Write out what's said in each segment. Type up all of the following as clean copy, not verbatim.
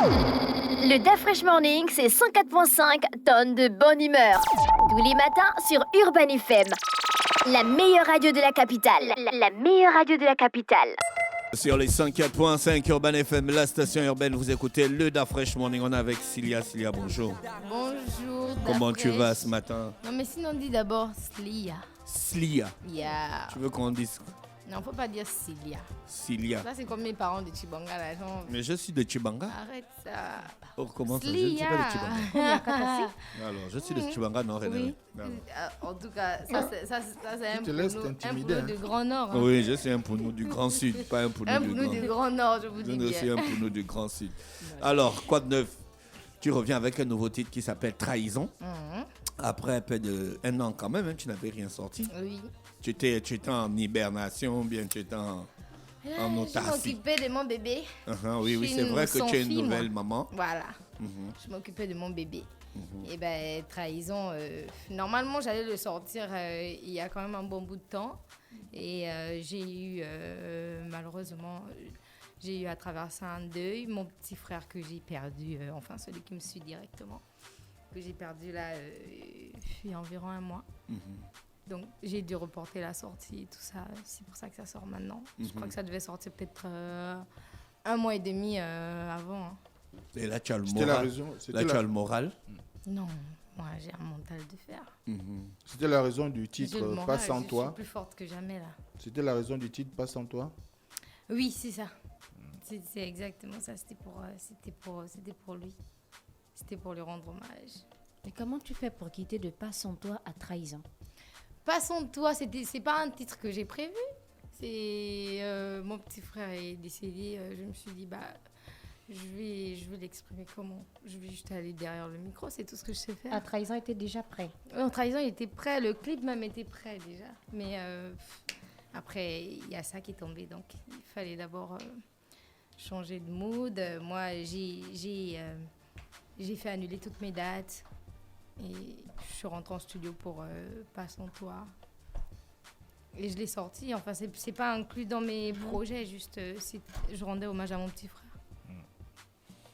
Le Da Fresh Morning, c'est 104.5 tonnes de bonne humeur. Tous les matins sur Urban FM. La meilleure radio de la capitale. La meilleure radio de la capitale. Sur les 104.5 Urban FM, la station urbaine, vous écoutez le Da Fresh Morning. On est avec Cilia. Cilia, bonjour. Bonjour. Comment tu vas ce matin? Non, mais sinon, on dit d'abord Slia. Cilia. Yeah. Tu veux qu'on dise Non, faut pas dire Cilia. Cilia. Ça, c'est comme mes parents de Chibanga. Là. Genre, Mais je suis de Chibanga. arrête ça. Oh, comment ça? Je ne suis pas de Chibanga. Alors, je suis de Chibanga, non, René. Oui. Non. En tout cas, ça c'est un te laisses pounou t'intimider, du Grand Nord. Hein. Oui, je suis un pounou du Grand Sud, pas un pounou Un du pounou Grand du Grand Nord, je vous Je dis ne suis bien. un pounou du Grand Sud. Alors, quoi de neuf? Tu reviens avec un nouveau titre qui s'appelle Trahison. Mhm. Après un peu d'un an quand même, tu n'avais rien sorti. Oui. Tu étais en hibernation, bien tu étais en Je autarcie. m'occupais de mon bébé. Oui, Je suis c'est vrai que sans tu es une fille, nouvelle moi. maman. Voilà. Mhm. Je m'occupais de mon bébé. Et ben trahison, normalement j'allais le sortir il y a quand même un bon bout de temps. Et j'ai eu, malheureusement, j'ai eu à traverser un deuil. Mon petit frère que j'ai perdu, enfin celui qui me suit directement, que j'ai perdu là, il y a environ un mois. Donc j'ai dû reporter la sortie et tout ça. C'est pour ça que ça sort maintenant. Je crois que ça devait sortir peut-être un mois et demi avant. Hein. Et là, tu as le C'était la moral. raison. Là, tu as le moral. Non, moi j'ai un mental de fer. C'était la raison du J'ai titre le moral, Pas sans je suis toi. plus forte que jamais là. C'était la raison du titre Pas sans toi. Oui, c'est ça. C'est exactement ça. C'était pour lui. C'était pour lui rendre hommage. Et comment tu fais pour quitter de Pas sans toi à Trahison? Pas sans toi, c'est pas un titre que j'ai prévu. C'est mon petit frère est décédé. Je me suis dit je vais l'exprimer comment? Je vais juste aller derrière le micro, c'est tout ce que je sais faire. Trahison était déjà prêt. En trahison, il était prêt, le clip même était prêt déjà. Mais après, il y a ça qui est tombé, donc il fallait d'abord changer de mood. Moi, j'ai fait annuler toutes mes dates et je suis rentrée en studio pour Pas sans toi. Et je l'ai sorti, enfin, c'est pas inclus dans mes projets, juste je rendais hommage à mon petit frère.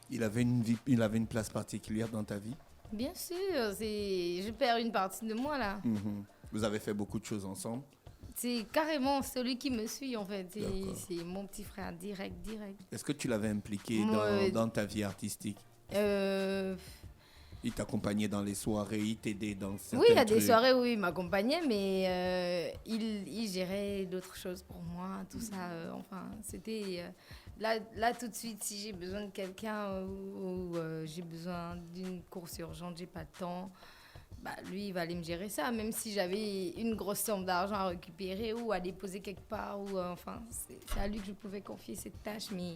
Il avait une place particulière dans ta vie. Bien sûr, je perds une partie de moi là. Vous avez fait beaucoup de choses ensemble. C'est carrément celui qui me suit en fait. D'accord. C'est mon petit frère direct. Est-ce que tu l'avais impliqué Moi, dans ta vie artistique? Il t'accompagnait dans les soirées, il t'aidait dans certains Oui, il y a des trucs. soirées où il m'accompagnait, mais il gérait d'autres choses pour moi, tout ça. Enfin, c'était... Là, tout de suite, si j'ai besoin de quelqu'un ou j'ai besoin d'une course urgente, j'ai pas de temps, lui, il va aller me gérer ça. Même si j'avais une grosse somme d'argent à récupérer ou à déposer quelque part, enfin, c'est à lui que je pouvais confier cette tâche, mais...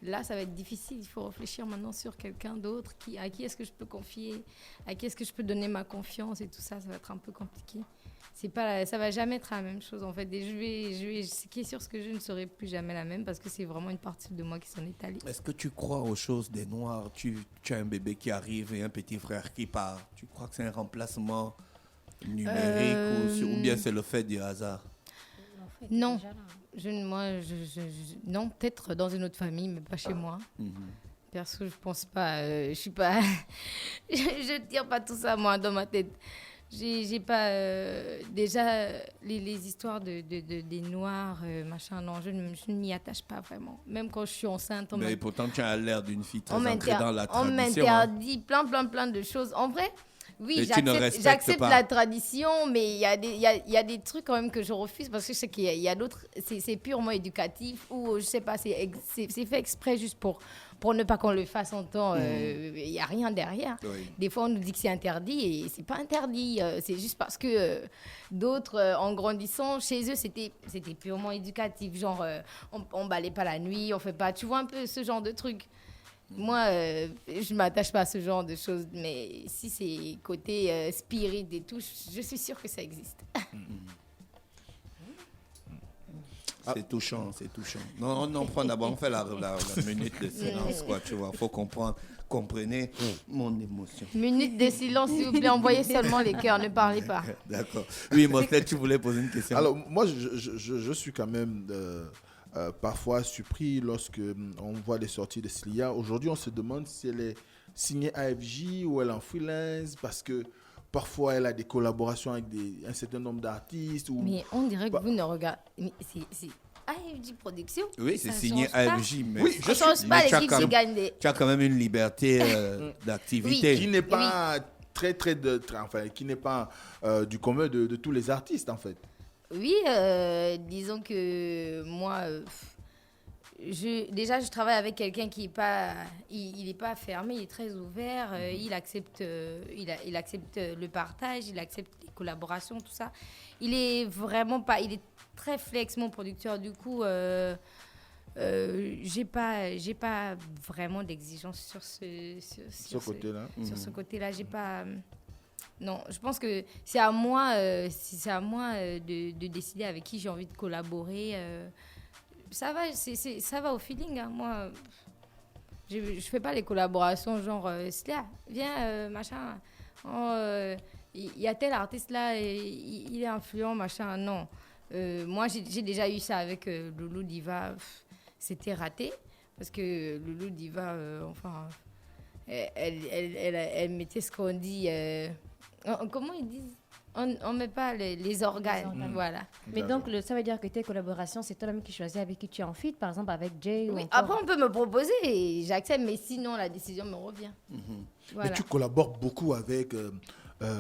Là, ça va être difficile. Il faut réfléchir maintenant sur quelqu'un d'autre. À qui est-ce que je peux confier? À qui est-ce que je peux donner ma confiance? Et tout ça, ça va être un peu compliqué. Ça va jamais être la même chose, en fait. Et ce qui est sûr, c'est que je ne serai plus jamais la même parce que c'est vraiment une partie de moi qui s'en est allée. Est-ce que tu crois aux choses des Noirs? Tu as un bébé qui arrive et un petit frère qui part. Tu crois que c'est un remplacement numérique ou bien c'est le fait du hasard? Non. Non, peut-être dans une autre famille, mais pas chez moi. Perso, je pense pas. Je suis pas. Je tire pas tout ça, moi, dans ma tête. J'ai pas. Déjà, les histoires des Noirs, machin, non, je ne m'y attache pas vraiment. Même quand je suis enceinte. Mais pourtant, tu as l'air d'une fille très on ancrée dans la tradition. On m'interdit plein de choses. En vrai. Oui, j'accepte pas. la tradition, mais il y a des trucs quand même que je refuse parce que je sais qu'il y a d'autres, c'est purement éducatif ou je sais pas, c'est fait exprès juste pour ne pas qu'on le fasse en temps. Il n'y a rien derrière. Oui. Des fois, on nous dit que c'est interdit et c'est pas interdit. C'est juste parce que d'autres, en grandissant, chez eux, c'était purement éducatif. Genre, on balaye pas la nuit, on fait pas, tu vois un peu ce genre de trucs. Moi, je ne m'attache pas à ce genre de choses, mais si c'est côté spirit et tout, je suis sûre que ça existe. C'est touchant, c'est touchant. Non, prends d'abord, on fait la minute de silence, quoi, tu vois. Faut comprenez mon émotion. Minute de silence, s'il vous plaît, envoyez seulement les cœurs, ne parlez pas. D'accord. Oui, Moslet, tu voulais poser une question. Alors, moi, je suis quand même parfois surpris lorsque on voit les sorties de Slia. Aujourd'hui, on se demande si elle est signée AFJ ou elle est en freelance parce que parfois elle a des collaborations avec un certain nombre d'artistes. Mais on dirait que vous ne regardez... Mais c'est AFJ Production. Oui, c'est Ça signé change pas. AFJ, mais Oui, Ça change pas, tu as l'équipe quand qui même- gagne des... tu as quand même une liberté d'activité. Qui n'est pas qui n'est pas du commun de tous les artistes en fait. Oui, disons que moi, je travaille avec quelqu'un qui est pas, il est pas fermé, il est très ouvert, il accepte le partage, il accepte les collaborations, tout ça. Il est vraiment pas, il est très flex, mon producteur. Du coup, j'ai pas vraiment d'exigence sur Ce côté-là. sur ce côté-là. J'ai pas. Non, je pense que c'est à moi, de décider avec qui j'ai envie de collaborer. Ça va au feeling. Hein. Moi, je fais pas les collaborations genre Slia, viens, machin. Il y a tel artiste là, il est influent, machin. Non. Moi, j'ai déjà eu ça avec Loulou Diva. C'était raté parce que Loulou Diva, elle mettait ce qu'on dit. Comment ils disent? On met pas les organes. Voilà. Mais donc, ça veut dire que tes collaborations, c'est toi-même qui choisis avec qui tu es en feat, par exemple avec Jay ou Oui, encore... après, on peut me proposer et j'accepte, mais sinon, la décision me revient. Voilà. Mais tu collabores beaucoup avec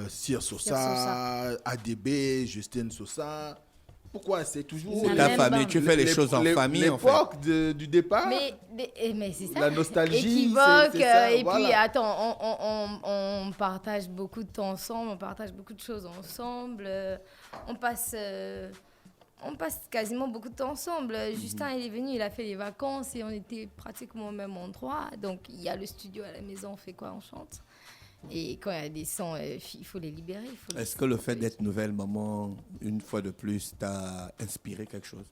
Cyr Sosa, ADB, Justine Sosa. Pourquoi c'est toujours C'est ta famille, tu fais les choses en famille en fait. L'époque du départ, Mais c'est ça. la nostalgie, Équivoque, c'est ça, et voilà. puis attends, on partage beaucoup de temps ensemble, on partage beaucoup de choses ensemble, on passe quasiment beaucoup de temps ensemble. Justin, il est venu, il a fait les vacances et on était pratiquement au même endroit. Donc il y a le studio à la maison, on fait quoi? On chante. Et quand il y a des sons, il faut les libérer. Est-ce que le fait d'être nouvelle maman, une fois de plus, t'a inspiré quelque chose?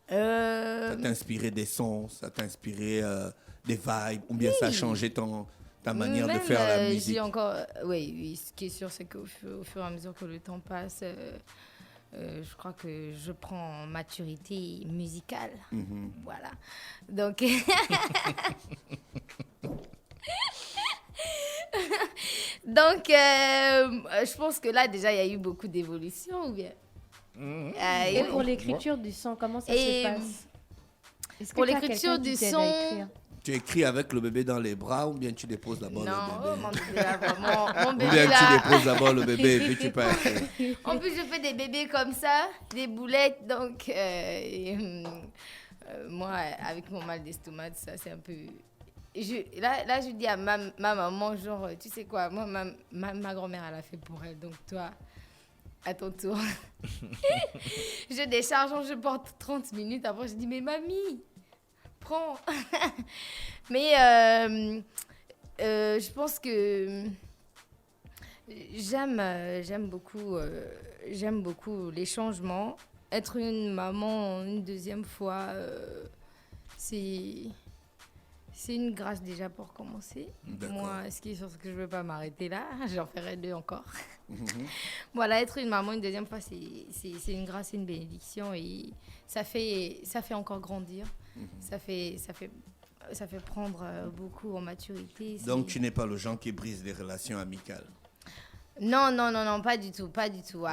Ça t'a inspiré des sons, ça t'a inspiré des vibes, ou bien ça a changé ta manière de faire la musique? J'ai encore, oui, ce qui est sûr, c'est qu'au fur et à mesure que le temps passe, je crois que je prends en maturité musicale. Voilà. Donc... Donc, je pense que là, déjà, il y a eu beaucoup d'évolution, ou bien? Et pour l'écriture du son, comment ça se passe? Est-ce que pour tu as l'écriture quelqu'un qui du t'aide son- à écrire? Tu écris avec le bébé dans les bras, ou bien tu déposes d'abord Non, le bébé? mon bébé là, vraiment, mon Ou bébé bien tu là. déposes d'abord le bébé et puis tu peux écrire. En plus, je fais des bébés comme ça, des boulettes. Donc, moi, avec mon mal d'estomac, ça, c'est un peu... Là, je dis à ma maman, genre, tu sais quoi, moi, ma grand-mère, elle a fait pour elle. Donc, toi, à ton tour. Je décharge, je porte 30 minutes. Après, je dis, mais mamie, prends. Mais je pense que j'aime beaucoup les changements. Être une maman une deuxième fois, c'est une grâce déjà pour commencer. D'accord. Moi, ce qui est sûr, c'est que je ne veux pas m'arrêter là. J'en ferai 2 encore. Voilà, être une maman une deuxième fois, c'est une grâce et une bénédiction. Et ça fait encore grandir. Ça fait prendre beaucoup en maturité. Donc tu n'es pas le genre qui brise les relations amicales? Non, pas du tout. Ah,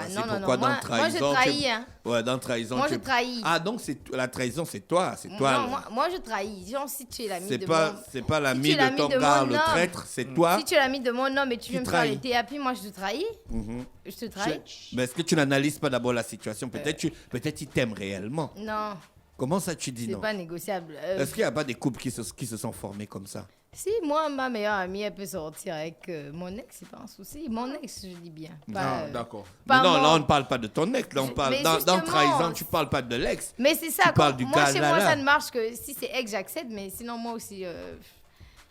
Voici non. pourquoi dans Moi, je trahison, trahis. Hein. Ouais, dans trahison. Moi, je trahis. Ah, donc la trahison, c'est toi. C'est toi. Non, moi, je trahis. Genre, si tu es l'ami C'est de pas, mon... c'est pas Si l'ami tu es l'ami de ton de gars, mon le homme. traître, c'est toi. Si tu es l'ami de mon homme et tu Qui viens me faire trahit. les thérapies, moi, je te trahis. Mhm. Je te trahis. Mais est-ce que tu n'analyses pas d'abord la situation? Peut-être il t'aime réellement. Non, Comment ça tu dis c'est non? pas négociable. Est-ce qu'il n'y a pas des couples qui se sont formés comme ça? Si moi, ma meilleure amie, elle peut sortir avec mon ex, c'est pas un souci. Mon ex, je dis bien. Pas, Ah, d'accord. pas Mais non, mon- là on ne parle pas de ton ex. Là on parle Mais dans justement, trahison, tu parles pas de l'ex. Mais c'est ça, Tu parles du moi, gars chez là, moi, là. ça ne marche que si c'est ex, j'accepte, mais sinon, moi aussi, je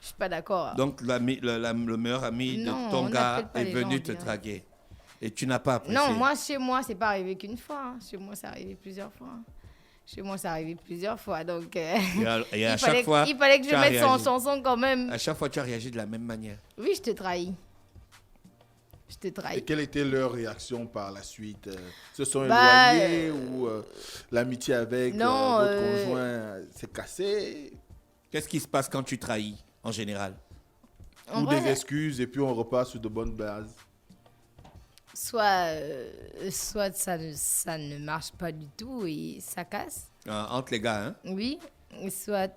suis pas d'accord. Donc le meilleur ami Non, de ton on gars n'appelle pas est les gens venu en te direct. draguer. Et tu n'as pas apprécié. Non, moi, chez moi, c'est pas arrivé qu'une fois. Hein. Chez moi, c'est arrivé plusieurs fois. Hein. Chez moi, c'est arrivé plusieurs fois. Donc, Et à il chaque fois, fallait que tu je as mette ça en réagi. chanson quand même. À chaque fois, tu as réagi de la même manière. Oui, je te trahis. je te trahis. Et quelle était leur réaction par la suite? Se sont éloignés ou l'amitié avec votre conjoint s'est cassée? Qu'est-ce qui se passe quand tu trahis, en général? Ou des excuses et puis on repart sur de bonnes bases? Soit ça ne marche pas du tout et ça casse. Entre les gars, hein? Oui. Soit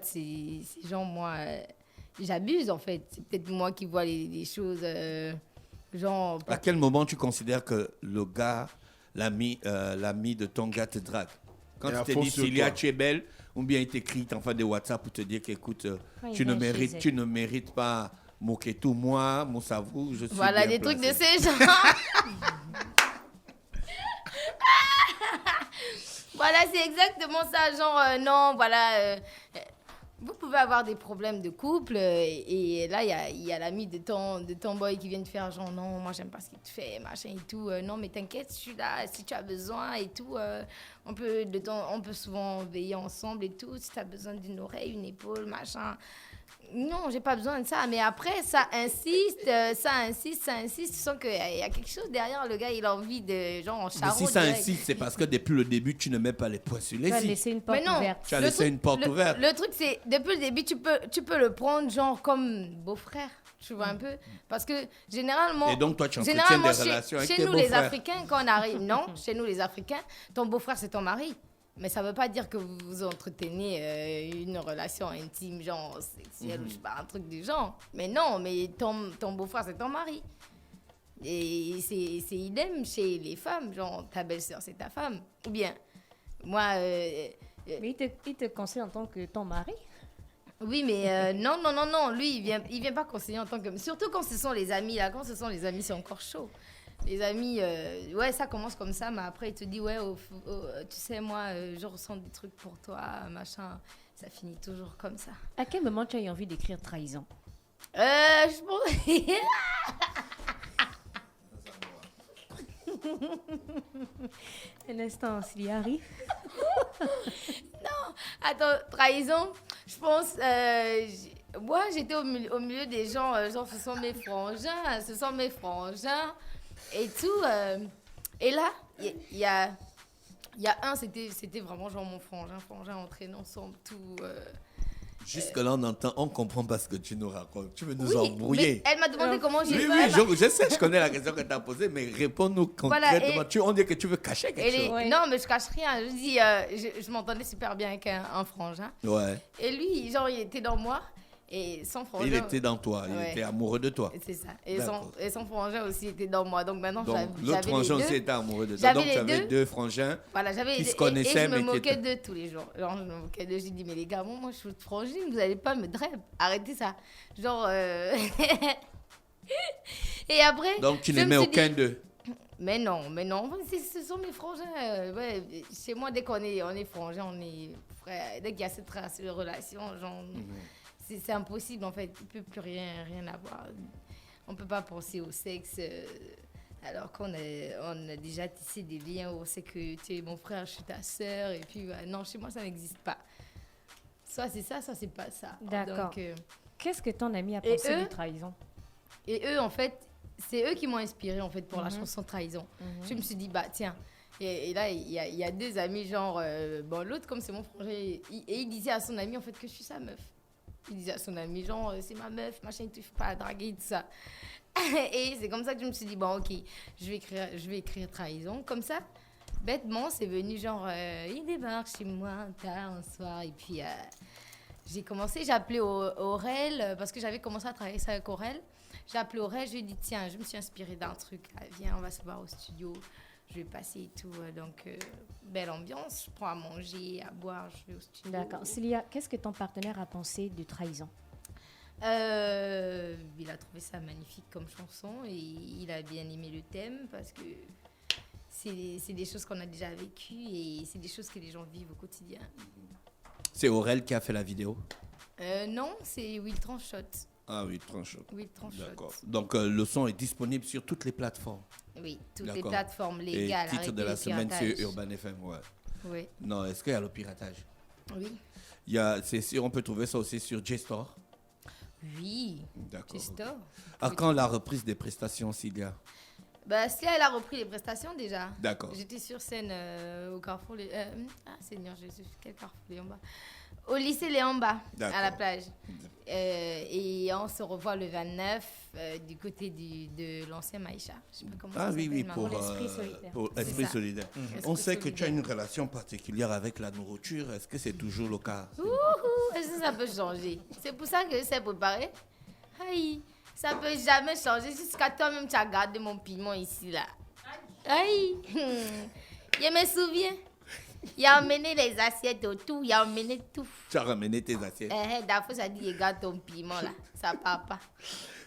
ces gens, moi, j'abuse en fait. C'est peut-être moi qui vois les choses genre... À quel moment tu considères que le gars, l'ami de ton gars te drague? Quand tu te dis, Cilia, tu es belle, ou bien il t'écrit en fait des WhatsApp pour te dire qu'écoute, tu ne mérites pas Moketou, moi, Moussavou, je suis voilà, bien des placé. trucs de ces gens. Voilà, c'est exactement ça. Genre, non, voilà. Vous pouvez avoir des problèmes de couple et là, il y a l'ami de ton boy qui vient te faire genre, non, moi, j'aime pas ce qu'il te fait, machin et tout. Non, mais t'inquiète, je suis là. Si tu as besoin et tout, on peut souvent veiller ensemble et tout. Si tu as besoin d'une oreille, une épaule, machin. Non, j'ai pas besoin de ça. Mais après, ça insiste. Tu sens qu'il y a quelque chose derrière. Le gars, il a envie de, genre, en charron. Mais si ça insiste, c'est parce que depuis le début, tu ne mets pas les points sur les Tu as i. laissé une porte ouverte. Tu as laissé une porte ouverte. Le truc, c'est, depuis le début, tu peux le prendre, genre, comme beau-frère. Tu vois un peu? Parce que, généralement... Et donc, toi, tu entretiens des relations avec tes chez nous, les beaux-frères. Africains, quand on arrive... Non, chez nous, les Africains, ton beau-frère, c'est ton mari. Mais ça ne veut pas dire que vous entretenez une relation intime, genre sexuelle, ou je sais pas, un truc du genre. Mais non, mais ton beau-frère, c'est ton mari. Et c'est idem chez les femmes, genre ta belle-sœur, c'est ta femme. Ou bien, moi... Mais il te conseille en tant que ton mari? Oui, mais non, lui, il vient pas conseiller en tant que... Surtout quand ce sont les amis, là. Quand ce sont les amis, c'est encore chaud. Les amis, ouais, ça commence comme ça, mais après, il te dit, ouais, tu sais, moi, je ressens des trucs pour toi, machin. Ça finit toujours comme ça. À quel moment tu as eu envie d'écrire trahison? Je pense... Un instant, s'il y arrive. Non, attends, trahison, je pense... moi, j'étais au milieu des gens, genre, ce sont mes frangins, et tout. Et là, il y a un, c'était vraiment genre mon frangin, on traînait ensemble, tout. Jusque-là, on comprend pas ce que tu nous racontes. Tu veux nous embrouiller. Mais elle m'a demandé comment j'ai... Oui, je sais, je connais la question que tu as posée, mais réponds-nous concrètement. Voilà, on dit que tu veux cacher quelque chose. Non, mais je cache rien. Je dis, je m'entendais super bien avec un frangin. Ouais. Et lui, genre, il était dans moi. Et son frangin... Il était dans toi, il était amoureux de toi. C'est ça. Et son frangin aussi était dans moi. Donc maintenant, j'avais l'autre frangin aussi était amoureux de toi. Donc tu avais deux frangins qui se connaissaient. Et je me moquais d'eux tous les jours. Genre, je me moquais d'eux. J'ai dit, mais les gars, moi, je suis votre frangine, vous n'allez pas me draper. Arrêtez ça. Genre... Et après... Donc tu n'aimais aucun d'eux? Mais non. Ce sont mes frangins. Ouais, chez moi, dès qu'on est frangins, on est frères. Dès qu'il y a cette relation, genre... C'est impossible, en fait. Il ne peut plus rien avoir. On ne peut pas penser au sexe alors qu'on a déjà tissé des liens où c'est que tu es mon frère, je suis ta sœur. Et puis, non, chez moi, ça n'existe pas. Soit c'est ça, soit c'est pas ça. D'accord. Qu'est-ce que ton ami a pensé de trahison? Et eux, en fait, c'est eux qui m'ont inspirée, en fait, pour la chanson Trahison. Je me suis dit, bah, tiens... Et là, il y a deux amis, genre... bon, l'autre, comme c'est mon frangin, et il disait à son ami, en fait, que je suis sa meuf. Il disait à son ami, genre, c'est ma meuf, machin, tu ne fais pas la draguer, tout ça. Et c'est comme ça que je me suis dit, bon, ok, je vais écrire trahison. Comme ça, bêtement, c'est venu, genre, il débarque chez moi tard un soir. Et puis, j'ai appelé Aurel, parce que j'avais commencé à travailler ça avec Aurel. J'ai appelé Aurel, je lui ai dit, tiens, je me suis inspirée d'un truc, viens, on va se voir au studio. Je vais passer et tout. Donc, belle ambiance. Je prends à manger, à boire, je vais au studio. D'accord. Cilia, qu'est-ce que ton partenaire a pensé de trahison? Il a trouvé ça magnifique comme chanson et il a bien aimé le thème parce que c'est des choses qu'on a déjà vécues et c'est des choses que les gens vivent au quotidien. C'est Aurel qui a fait la vidéo? Non, c'est Will Tranchot. Ah oui, Tranchot. Will Tranchot. D'accord. Donc, le son est disponible sur toutes les plateformes? Oui, toutes les plateformes légales. Et titre de la semaine, c'est Urban FM, ouais. Oui. Non, est-ce qu'il y a le piratage? Oui. On peut trouver ça aussi sur J-Store? Oui. D'accord. À quand la reprise des prestations, Cilia? Cilia, elle a repris les prestations déjà. D'accord. J'étais sur scène au Carrefour. Seigneur Jésus, quel Carrefour Léon-Bas? Au lycée Léon-Bas, à la plage. Et on se revoit le 29 du côté de l'ancien Maïcha. Je sais pas comment ça s'appelle, pour l'Esprit Solidaire. Pour l'Esprit Solidaire. On sait que tu as une relation particulière avec la nourriture. Est-ce que c'est toujours le cas? Est-ce que ça peut changer? C'est pour ça que je sais préparer. Aïe, ça peut jamais changer jusqu'à toi-même tu as gardé mon piment ici là. Aïe, je me souviens. Il a emmené les assiettes autour, il a emmené tout. Tu as ramené tes assiettes. D'abord, ça dit, regarde ton piment là, ça part pas.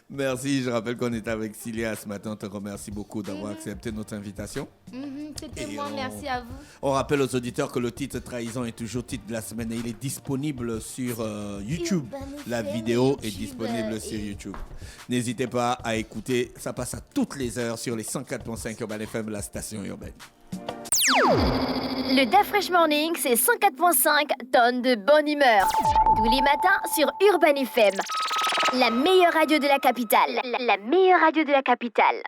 Merci, je rappelle qu'on est avec Cilia ce matin. On te remercie beaucoup d'avoir accepté notre invitation. C'était moi, merci à vous. On rappelle aux auditeurs que le titre Trahison est toujours titre de la semaine et il est disponible sur YouTube. La vidéo est disponible sur YouTube. N'hésitez pas à écouter, ça passe à toutes les heures sur les 104.5 Urban FM, la station urbaine. Le Fresh Morning, c'est 104.5 tonnes de bonne humeur. Tous les matins sur Urban FM. La meilleure radio de la capitale. La meilleure radio de la capitale.